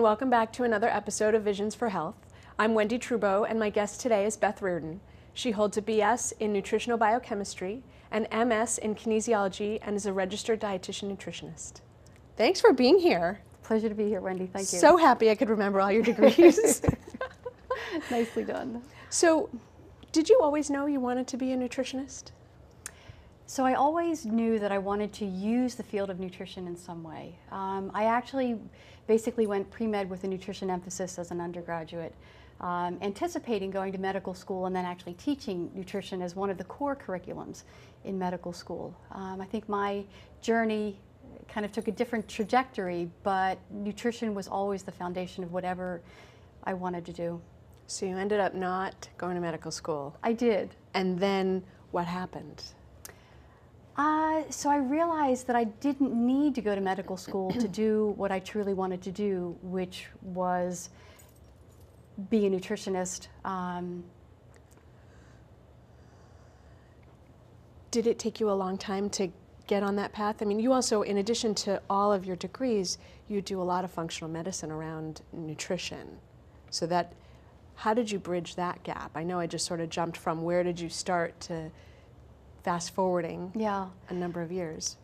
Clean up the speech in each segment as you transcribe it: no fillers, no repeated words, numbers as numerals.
welcome back to another episode of Visions for Health. I'm Wendie Trubow, and my guest today is Beth Reardon. She holds a BS in nutritional biochemistry, an MS in kinesiology, and is a registered dietitian nutritionist. Thanks for being here. Pleasure to be here, Wendie. Thank you. So happy I could remember all your degrees. Nicely done. So, did you always know you wanted to be a nutritionist? So I always knew that I wanted to use the field of nutrition in some way. I actually basically went pre-med with a nutrition emphasis as an undergraduate, anticipating going to medical school and then actually teaching nutrition as one of the core curriculums in medical school. I think my journey kind of took a different trajectory, but nutrition was always the foundation of whatever I wanted to do. So you ended up not going to medical school. I did. And then what happened? So I realized that I didn't need to go to medical school to do what I truly wanted to do, which was be a nutritionist. Did it take you a long time to get on that path? I mean, you also, in addition to all of your degrees, you do a lot of functional medicine around nutrition. So that, how did you bridge that gap? I know I just sort of jumped from where did you start to fast forwarding a number of years.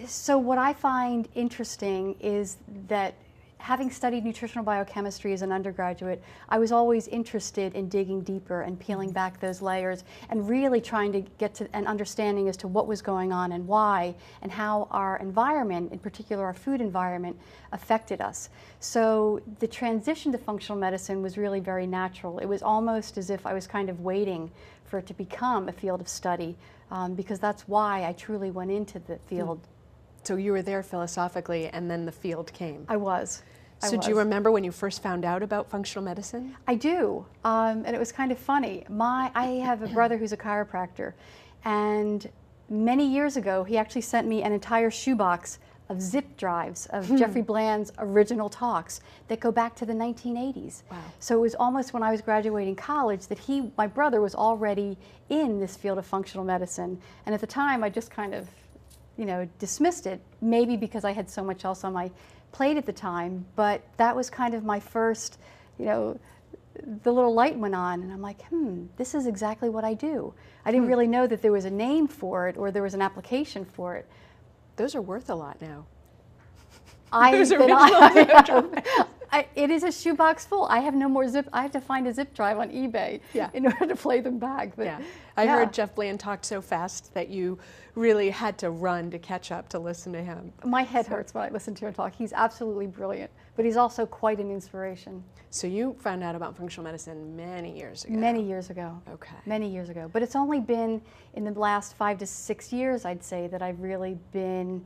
So what I find interesting is that having studied nutritional biochemistry as an undergraduate, I was always interested in digging deeper and peeling back those layers and really trying to get to an understanding as to what was going on and why and how our environment, in particular our food environment, affected us. So the transition to functional medicine was really very natural. It was almost as if I was kind of waiting for it to become a field of study, because that's why I truly went into the field. So you were there philosophically, and then the field came. I was. So do you remember when you first found out about functional medicine? I do, and it was kind of funny. I have a brother who's a chiropractor, and many years ago he actually sent me an entire shoebox of zip drives of Jeffrey Bland's original talks that go back to the 1980s. Wow. So it was almost when I was graduating college that my brother was already in this field of functional medicine, and at the time I just kind of, dismissed it, maybe because I had so much else on my plate at the time, but that was kind of my first, the little light went on, and I'm like, this is exactly what I do. I didn't really know that there was a name for it or there was an application for it. Those are worth a lot now. It is a shoebox full. I have no more zip. I have to find a zip drive on eBay in order to play them back. But, I heard Jeff Bland talk so fast that you really had to run to catch up to listen to him. My head hurts when I listen to him talk. He's absolutely brilliant, but he's also quite an inspiration. So you found out about functional medicine many years ago. Many years ago. Okay. Many years ago. But it's only been in the last 5 to 6 years, I'd say, that I've really been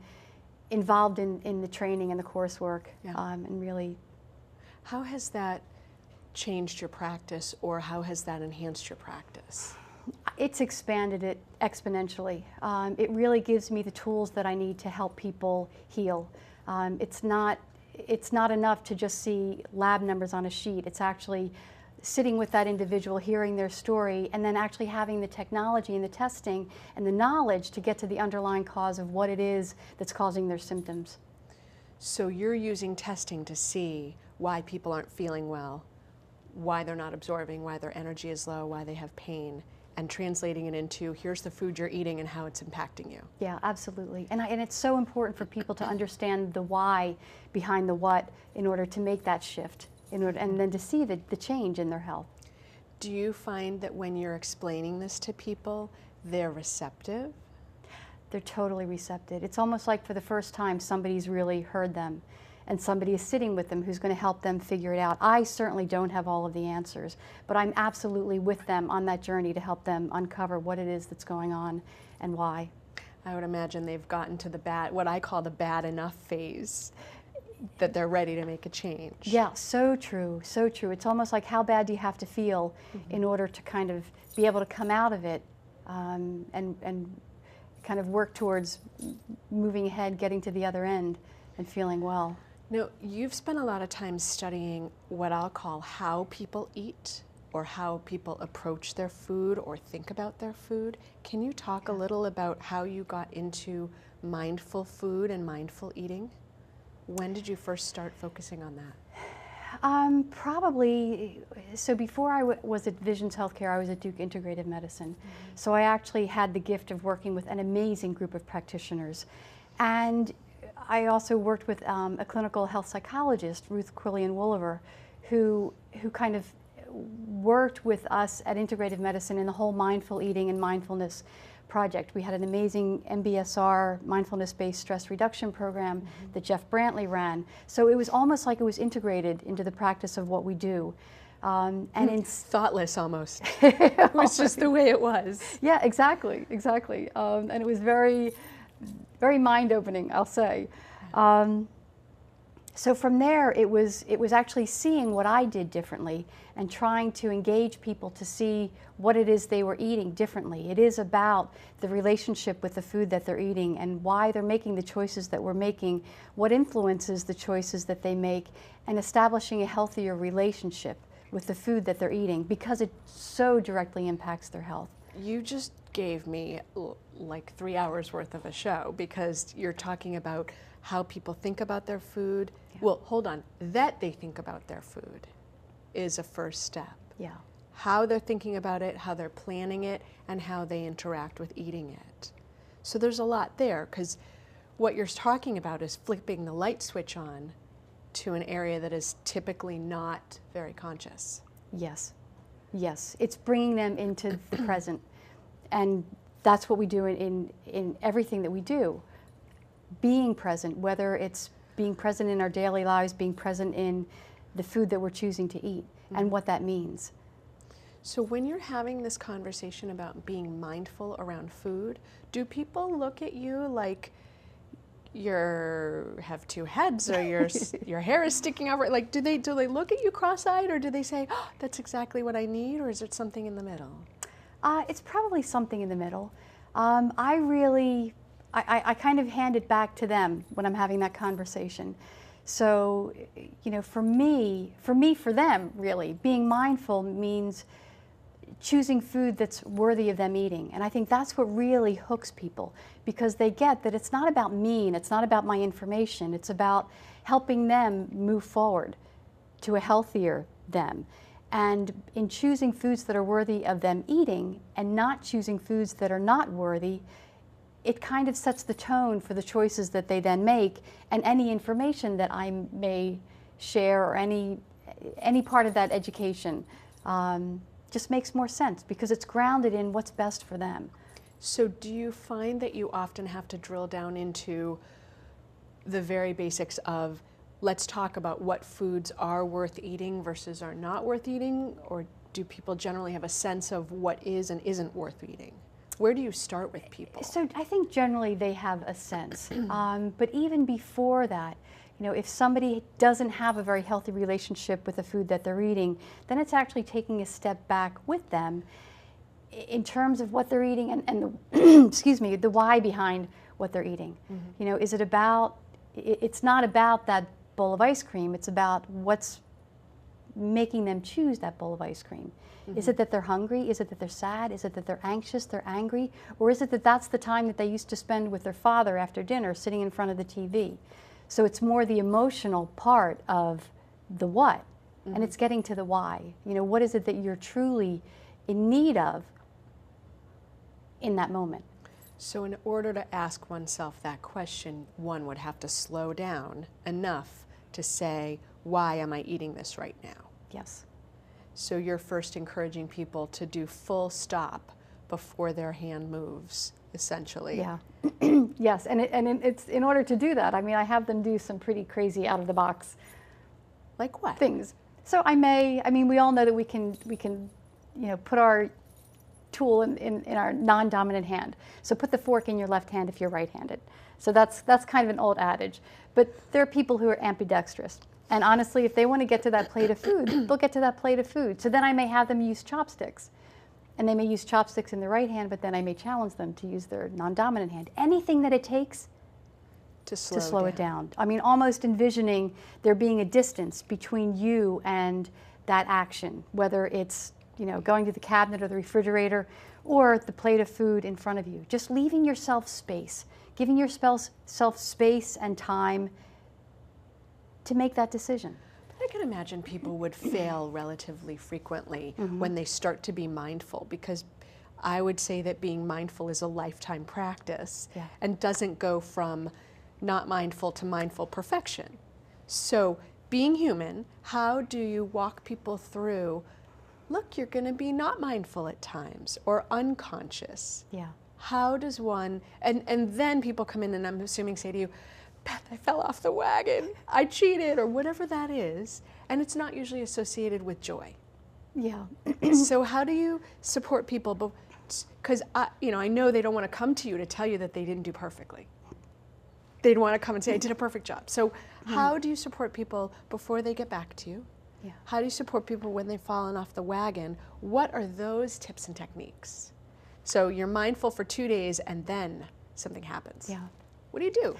involved in the training and the coursework, and really. How has that changed your practice, or how has that enhanced your practice? It's expanded it exponentially. It really gives me the tools that I need to help people heal. It's not enough to just see lab numbers on a sheet. It's actually sitting with that individual, hearing their story, and then actually having the technology and the testing and the knowledge to get to the underlying cause of what it is that's causing their symptoms. So you're using testing to see why people aren't feeling well, why they're not absorbing, why their energy is low, why they have pain, and translating it into here's the food you're eating and how it's impacting you. Yeah, absolutely. And it's so important for people to understand the why behind the what in order to make that shift, and then to see the change in their health. Do you find that when you're explaining this to people, they're receptive? They're totally receptive. It's almost like for the first time somebody's really heard them, and somebody is sitting with them who's going to help them figure it out. I certainly don't have all of the answers, but I'm absolutely with them on that journey to help them uncover what it is that's going on and why. I would imagine they've gotten to what I call the bad enough phase, that they're ready to make a change. Yeah, so true, so true. It's almost like how bad do you have to feel in order to kind of be able to come out of it and kind of work towards moving ahead, getting to the other end and feeling well. Now, you've spent a lot of time studying what I'll call how people eat or how people approach their food or think about their food. Can you talk a little about how you got into mindful food and mindful eating? When did you first start focusing on that? Probably, so before I was at Visions Healthcare, I was at Duke Integrative Medicine. So I actually had the gift of working with an amazing group of practitioners. And I also worked with a clinical health psychologist, Ruth Quillian-Wooliver, who kind of worked with us at Integrative Medicine in the whole mindful eating and mindfulness project. We had an amazing MBSR, mindfulness-based stress reduction program that Jeff Brantley ran. So it was almost like it was integrated into the practice of what we do. And thoughtless almost. It was just the way it was. Yeah, exactly, exactly. And it was very, very mind-opening, I'll say. So from there, it was actually seeing what I did differently and trying to engage people to see what it is they were eating differently. It is about the relationship with the food that they're eating and why they're making the choices that we're making, what influences the choices that they make, and establishing a healthier relationship with the food that they're eating because it so directly impacts their health. You just gave me like 3 hours worth of a show because you're talking about how people think about their food. Yeah. Well, hold on, that they think about their food is a first step. Yeah. How they're thinking about it, how they're planning it, and how they interact with eating it. So there's a lot there because what you're talking about is flipping the light switch on to an area that is typically not very conscious. Yes, yes. It's bringing them into the present. And that's what we do in everything that we do. Being present, whether it's being present in our daily lives, being present in the food that we're choosing to eat, and what that means. So when you're having this conversation about being mindful around food, do people look at you like you have two heads or your hair is sticking over? Like, do they look at you cross-eyed, or do they say, oh, that's exactly what I need, or is it something in the middle? It's probably something in the middle. I kind of hand it back to them when I'm having that conversation. So, you know, for them, really, being mindful means choosing food that's worthy of them eating. And I think that's what really hooks people, because they get that it's not about me and it's not about my information. It's about helping them move forward to a healthier them. And in choosing foods that are worthy of them eating and not choosing foods that are not worthy, it kind of sets the tone for the choices that they then make, and any information that I may share or any part of that education just makes more sense because it's grounded in what's best for them. So do you find that you often have to drill down into the very basics of, let's talk about what foods are worth eating versus are not worth eating, or do people generally have a sense of what is and isn't worth eating? Where do you start with people? So I think generally they have a sense, but even before that, you know, if somebody doesn't have a very healthy relationship with the food that they're eating, then it's actually taking a step back with them in terms of what they're eating and the, excuse me, the why behind what they're eating. You know, is it about, it's not about that bowl of ice cream, it's about what's making them choose that bowl of ice cream. Is it that they're hungry? Is it that they're sad? Is it that they're anxious, they're angry? Or is it that that's the time that they used to spend with their father after dinner sitting in front of the TV? So it's more the emotional part of the what, and it's getting to the why. You know, what is it that you're truly in need of in that moment? So in order to ask oneself that question, one would have to slow down enough to say, why am I eating this right now? Yes. So you're first encouraging people to do full stop before their hand moves, essentially. Yeah. Yes, and it's in order to do that, I mean, I have them do some pretty crazy out of the box. Like what? Things. So I mean, we all know that we can, you know, put our tool in our non-dominant hand. So put the fork in your left hand if you're right-handed. So that's kind of an old adage. But there are people who are ambidextrous. And honestly, if they want to get to that plate of food, they'll get to that plate of food. So then I may have them use chopsticks. And they may use chopsticks in the right hand, but then I may challenge them to use their non-dominant hand. Anything that it takes to slow it down. I mean, almost envisioning there being a distance between you and that action, whether it's, you know, going to the cabinet or the refrigerator or the plate of food in front of you. Just leaving yourself space, giving yourself space and time to make that decision. I can imagine people would fail relatively frequently when they start to be mindful, because I would say that being mindful is a lifetime practice and doesn't go from not mindful to mindful perfection. So being human, how do you walk people through, look, you're going to be not mindful at times or unconscious? Yeah. How does one, and then people come in and I'm assuming say to you, Beth, I fell off the wagon, I cheated, or whatever that is, and it's not usually associated with joy. Yeah. So how do you support people? Because I know they don't want to come to you to tell you that they didn't do perfectly. They'd want to come and say, I did a perfect job. So how do you support people before they get back to you? Yeah. How do you support people when they've fallen off the wagon? What are those tips and techniques? So you're mindful for 2 days and then something happens. Yeah. What do you do?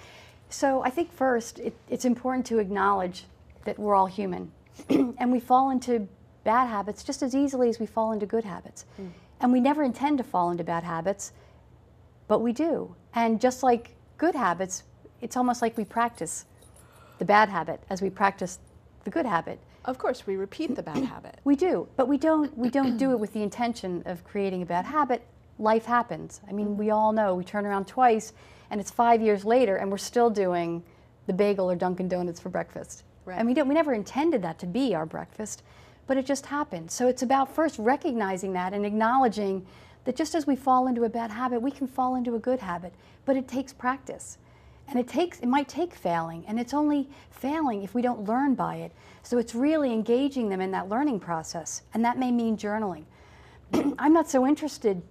So I think first it's important to acknowledge that we're all human and we fall into bad habits just as easily as we fall into good habits. And we never intend to fall into bad habits, but we do. And just like good habits, it's almost like we practice the bad habit as we practice the good habit. Of course, we repeat the bad habit. We do, but we don't do it with the intention of creating a bad habit. Life happens. I mean, we all know we turn around twice and it's 5 years later and we're still doing the bagel or Dunkin' Donuts for breakfast. Right. And we never intended that to be our breakfast, but it just happened. So it's about first recognizing that and acknowledging that just as we fall into a bad habit, we can fall into a good habit, but it takes practice. And it might take failing, and it's only failing if we don't learn by it. So it's really engaging them in that learning process, and that may mean journaling. I'm not so interested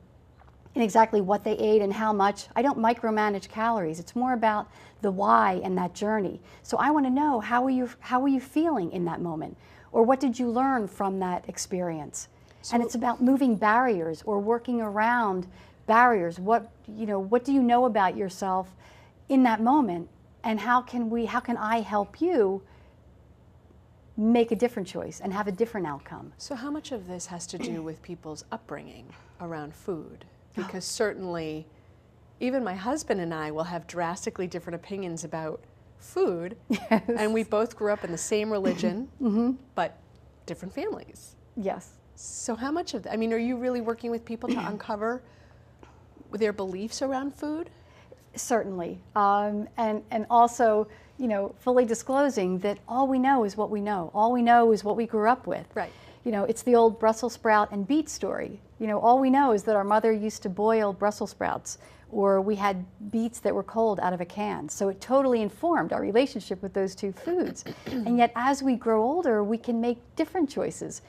in exactly what they ate and how much. I don't micromanage calories. It's more about the why and that journey. So I want to know, how are you feeling in that moment? Or what did you learn from that experience? So, and it's about moving barriers or working around barriers. What do you know about yourself in that moment, and how can I help you make a different choice and have a different outcome? So how much of this has to do with people's upbringing around food? Because certainly, even my husband and I will have drastically different opinions about food, yes. And we both grew up in the same religion, but different families. Yes. So how much of that, are you really working with people to uncover their beliefs around food? Certainly, and also, fully disclosing that all we know is what we know. All we know is what we grew up with. Right. It's the old Brussels sprout and beet story. All we know is that our mother used to boil Brussels sprouts, or we had beets that were cold out of a can. So it totally informed our relationship with those two foods. And yet, as we grow older, we can make different choices.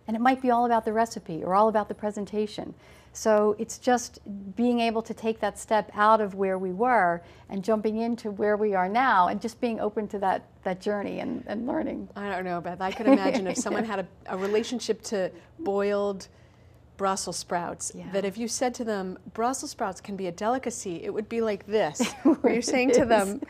And it might be all about the recipe or all about the presentation. So it's just being able to take that step out of where we were and jumping into where we are now, and just being open to that journey and learning. I don't know, Beth. I could imagine if someone had a relationship to boiled Brussels sprouts, that if you said to them, Brussels sprouts can be a delicacy, it would be like this. Where you're saying to them,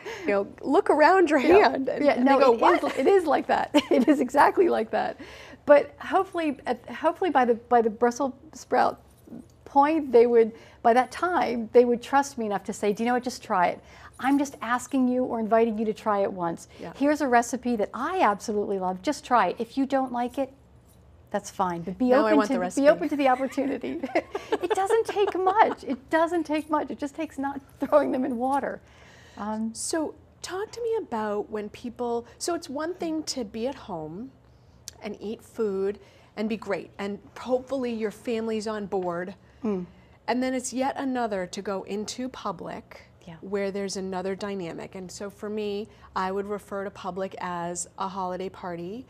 look around your hand. And no, they go, what? It is like that. It is exactly like that. But hopefully by the Brussels sprout point, by that time, they would trust me enough to say, do you know what, just try it. I'm just asking you or inviting you to try it once. Yeah. Here's a recipe that I absolutely love. Just try it. If you don't like it, that's fine. But be open to the opportunity. It doesn't take much. It doesn't take much. It just takes not throwing them in water. So talk to me about when people, so it's one thing to be at home and eat food and be great, and hopefully your family's on board. And then it's yet another to go into public, where there's another dynamic. And so for me, I would refer to public as a holiday party,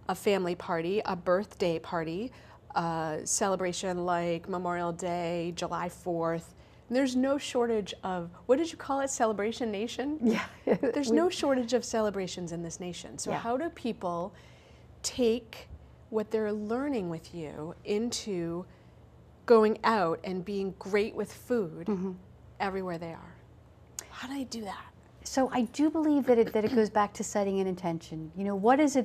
a family party, a birthday party, a celebration like Memorial Day, July 4th. And there's no shortage of, what did you call it, Celebration Nation? Yeah. There's no shortage of celebrations in this nation. So how do people take what they're learning with you into going out and being great with food everywhere they are? How do they do that? So I do believe that it goes back to setting an intention. What is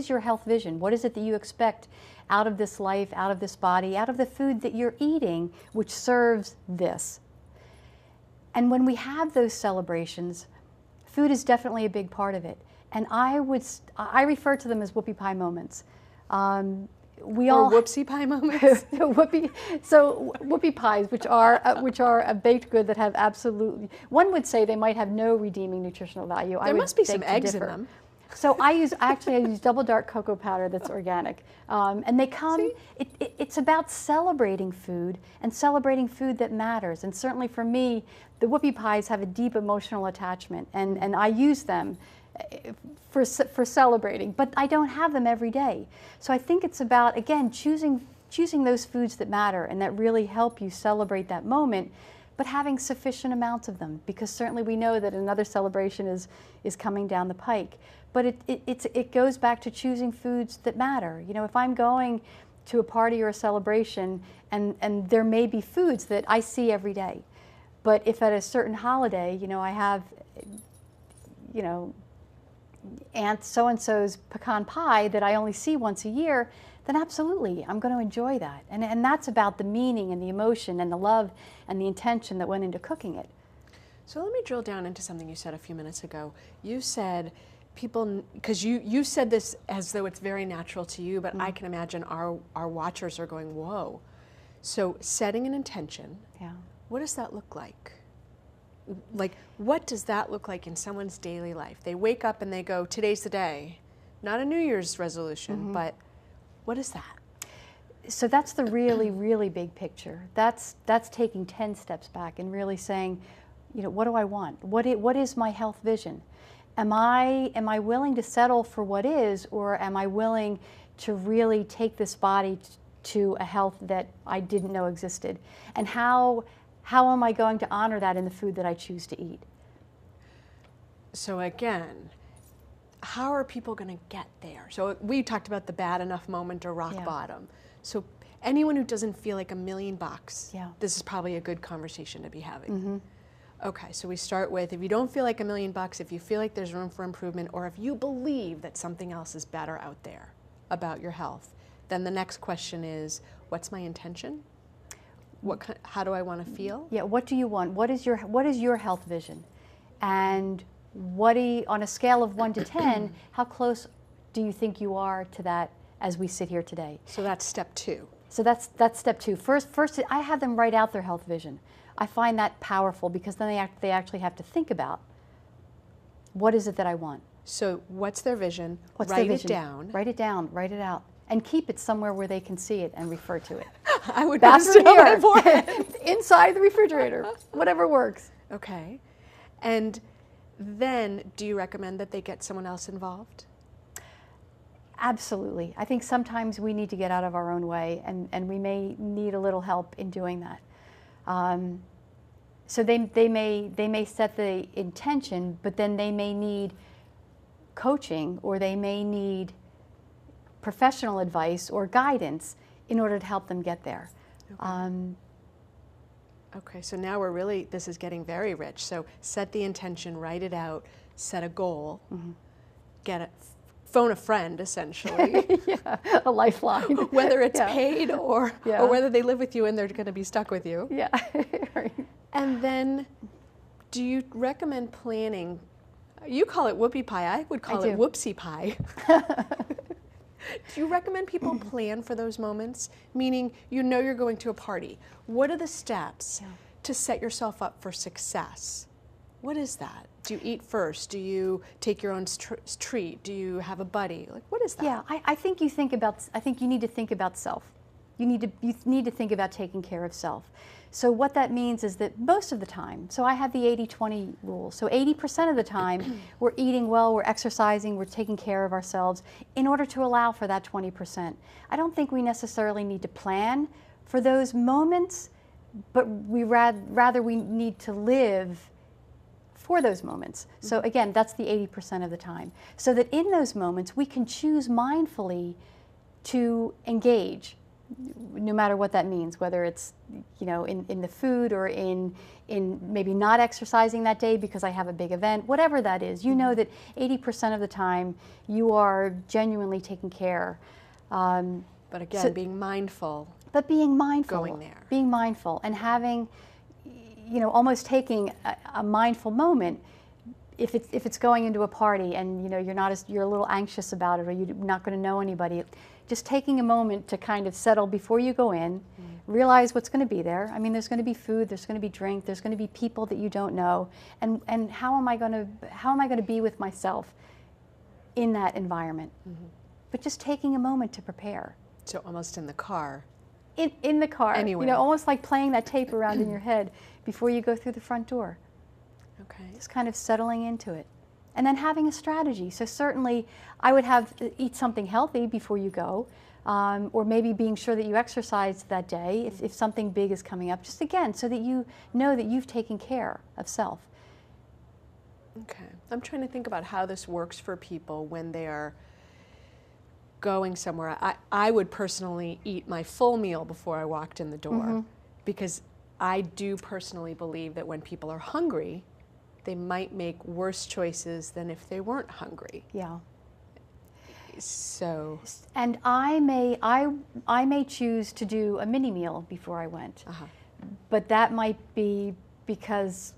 your health vision? What is it that you expect out of this life, out of this body, out of the food that you're eating, which serves this? And when we have those celebrations, Food is definitely a big part of it. And I refer to them as whoopie pie moments. Whoopsie pie moments. Whoopie pies, which are a baked good that have absolutely, one would say they might have no redeeming nutritional value. There must be some eggs in them. So I use double dark cocoa powder that's organic, and they come. It's about celebrating food and celebrating food that matters. And certainly for me, the whoopie pies have a deep emotional attachment, and I use them for celebrating. But I don't have them every day. So I think it's about, again, choosing those foods that matter and that really help you celebrate that moment, but having sufficient amounts of them, because certainly we know that another celebration is coming down the pike. But it goes back to choosing foods that matter. You know, if I'm going to a party or a celebration, and there may be foods that I see every day, but if at a certain holiday, you know, I have, you know, Aunt so-and-so's pecan pie that I only see once a year, then absolutely, I'm going to enjoy that. And that's about the meaning and the emotion and the love and the intention that went into cooking it. So let me drill down into something you said a few minutes ago. You said people, because you said this as though it's very natural to you, but I can imagine our watchers are going, whoa. So setting an intention, what does that look like? Like, what does that look like in someone's daily life? They wake up and they go, today's the day. Not a New Year's resolution, but what is that? So that's the really, really big picture. That's taking 10 steps back and really saying, you know, what do I want? What is my health vision? Am I willing to settle for what is, or am I willing to really take this body to a health that I didn't know existed? And how am I going to honor that in the food that I choose to eat? So again, how are people going to get there? So we talked about the bad enough moment or rock bottom. So anyone who doesn't feel like $1,000,000, this is probably a good conversation to be having. Okay, so we start with, if you don't feel like $1,000,000, if you feel like there's room for improvement, or if you believe that something else is better out there about your health, then the next question is, what's my intention? How do I want to feel? Yeah, what do you want? What is your health vision? And on a scale of 1 to 10, how close do you think you are to that as we sit here today? So that's step 2. So that's step 2. First, I have them write out their health vision. I find that powerful, because then they actually have to think about, what is it that I want? So what's their vision? Write it down. Write it down. Write it out. And keep it somewhere where they can see it and refer to it. I would bathroom here. Inside the refrigerator, whatever works. Okay. And then, do you recommend that they get someone else involved? Absolutely. I think sometimes we need to get out of our own way, and we may need a little help in doing that. So they may set the intention, but then they may need coaching, or they may need professional advice or guidance in order to help them get there. Okay, so now this is getting very rich. So set the intention, write it out, set a goal, phone a friend, essentially. A lifeline. Whether it's paid or whether they live with you and they're going to be stuck with you. Right. And then, do you recommend planning? You call it whoopie pie. I would call it whoopsie pie. Do you recommend people plan for those moments? Meaning, you know you're going to a party. What are the steps to set yourself up for success? What is that? Do you eat first? Do you take your own treat? Do you have a buddy? Like, what is that? Yeah, I think you need to think about self. You need to think about taking care of self. So what that means is that most of the time, so I have the 80-20 rule. So 80% of the time, we're eating well, we're exercising, we're taking care of ourselves in order to allow for that 20%. I don't think we necessarily need to plan for those moments, but rather we need to live for those moments. So again, that's the 80% of the time. So that in those moments, we can choose mindfully to engage, no matter what that means, whether it's, you know, in the food, or in maybe not exercising that day because I have a big event, whatever that is. You know that 80% of the time you are genuinely taking care. But again, being mindful. But being mindful. Going there. Being mindful and having, you know, almost taking a mindful moment if it's going into a party and you're a little anxious about it, or you're not going to know anybody, just taking a moment to kind of settle before you go in, realize what's going to be there. I mean, there's going to be food, there's going to be drink, there's going to be people that you don't know, and how am I going to be with myself in that environment? But just taking a moment to prepare. So almost in the car. In the car, anyway. Almost like playing that tape around in your head before you go through the front door. Okay. Just kind of settling into it. And then having a strategy. So certainly I would eat something healthy before you go, or maybe being sure that you exercise that day if something big is coming up, just again, so that you know that you've taken care of self. Okay. I'm trying to think about how this works for people when they are going somewhere. I would personally eat my full meal before I walked in the door, because I do personally believe that when people are hungry, they might make worse choices than if they weren't hungry. Yeah. So. And I may choose to do a mini meal before I went, but that might be because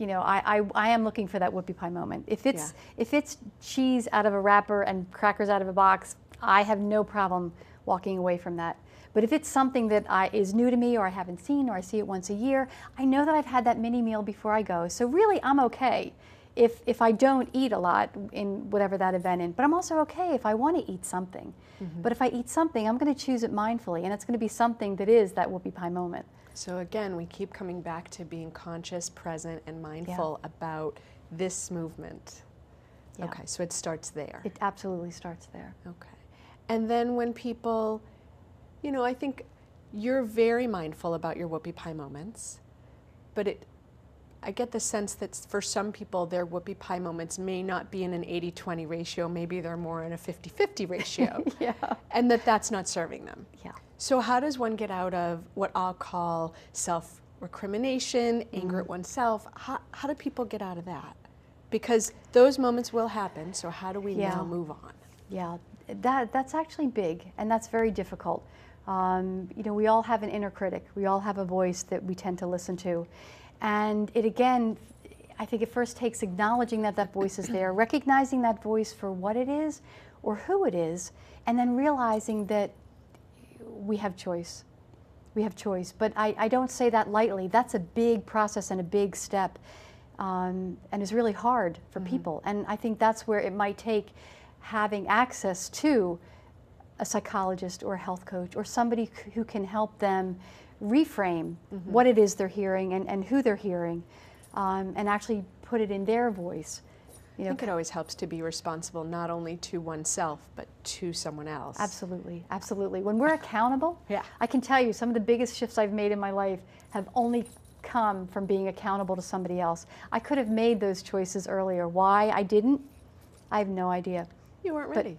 I am looking for that whoopie pie moment. If it's cheese out of a wrapper and crackers out of a box, I have no problem walking away from that. But if it's something that is new to me, or I haven't seen, or I see it once a year, I know that I've had that mini meal before I go. So really, I'm okay if I don't eat a lot in whatever that event is. But I'm also okay if I want to eat something. But if I eat something, I'm going to choose it mindfully, and it's going to be something that is that whoopie pie moment. So again, we keep coming back to being conscious, present, and mindful about this movement. Yeah. Okay, so it starts there. It absolutely starts there. Okay. And then when people, I think you're very mindful about your whoopie pie moments, but I get the sense that for some people, their whoopie pie moments may not be in an 80-20 ratio, maybe they're more in a 50-50 ratio, and that's not serving them. Yeah. So how does one get out of what I'll call self-recrimination, anger at oneself? How do people get out of that? Because those moments will happen, so how do we now move on? Yeah, that's actually big, and that's very difficult. We all have an inner critic. We all have a voice that we tend to listen to. And I think it first takes acknowledging that voice is there, recognizing that voice for what it is or who it is, and then realizing that we have choice. We have choice. But I don't say that lightly. That's a big process and a big step, and is really hard for people. And I think that's where it might take having access to a psychologist or a health coach or somebody who can help them reframe what it is they're hearing and who they're hearing, and actually put it in their voice. I think it always helps to be responsible not only to oneself, but to someone else. Absolutely, absolutely. When we're accountable, I can tell you some of the biggest shifts I've made in my life have only come from being accountable to somebody else. I could have made those choices earlier. Why I didn't, I have no idea. You weren't ready.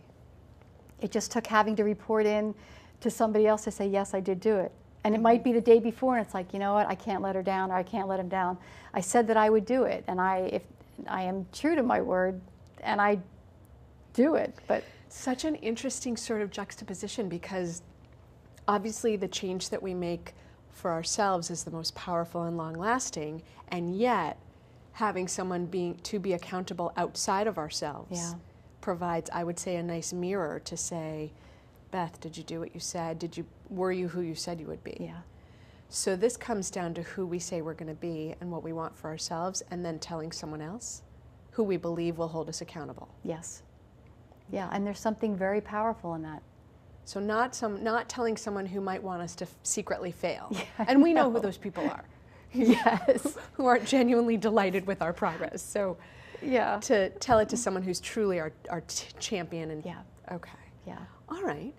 But it just took having to report in to somebody else to say, yes, I did do it. And it might be the day before, and it's like, you know what, I can't let her down, or I can't let him down. I said that I would do it, and if I am true to my word, and I do it. But such an interesting sort of juxtaposition, because obviously the change that we make for ourselves is the most powerful and long-lasting, and yet having someone to be accountable outside of ourselves provides, I would say, a nice mirror to say, Beth, did you do what you said? Were you who you said you would be? Yeah. So this comes down to who we say we're going to be and what we want for ourselves, and then telling someone else who we believe will hold us accountable. Yes. Yeah, and there's something very powerful in that. So not telling someone who might want us to secretly fail. Yeah, and we know who those people are. Yes. Who aren't genuinely delighted with our progress. So to tell it to someone who's truly our champion. And okay. Yeah. All right.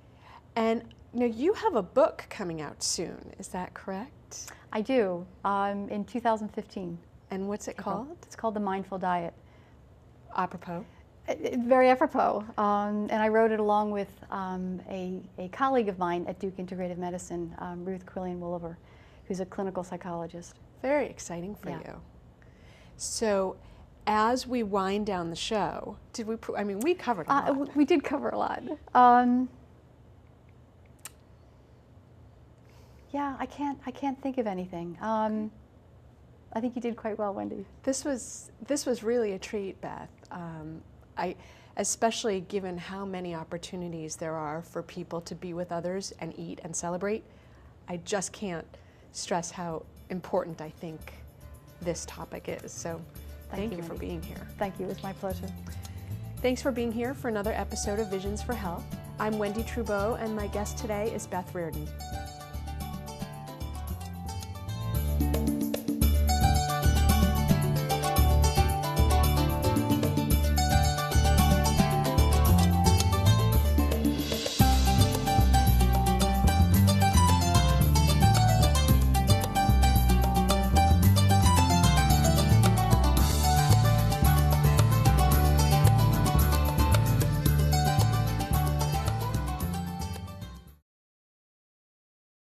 And now you have a book coming out soon. Is that correct? I do, in 2015. And what's it called? It's called The Mindful Diet. Apropos? Very apropos. And I wrote it along with a colleague of mine at Duke Integrative Medicine, Ruth Quillian-Wooliver, who's a clinical psychologist. Very exciting for you. So as we wind down the show, we covered a lot. We did cover a lot. Yeah, I can't think of anything. I think you did quite well, Wendie. This was really a treat, Beth. Especially given how many opportunities there are for people to be with others and eat and celebrate. I just can't stress how important I think this topic is. So thank you for being here. Thank you. It was my pleasure. Thanks for being here for another episode of Visions for Health. I'm Wendie Trubow, and my guest today is Beth Reardon.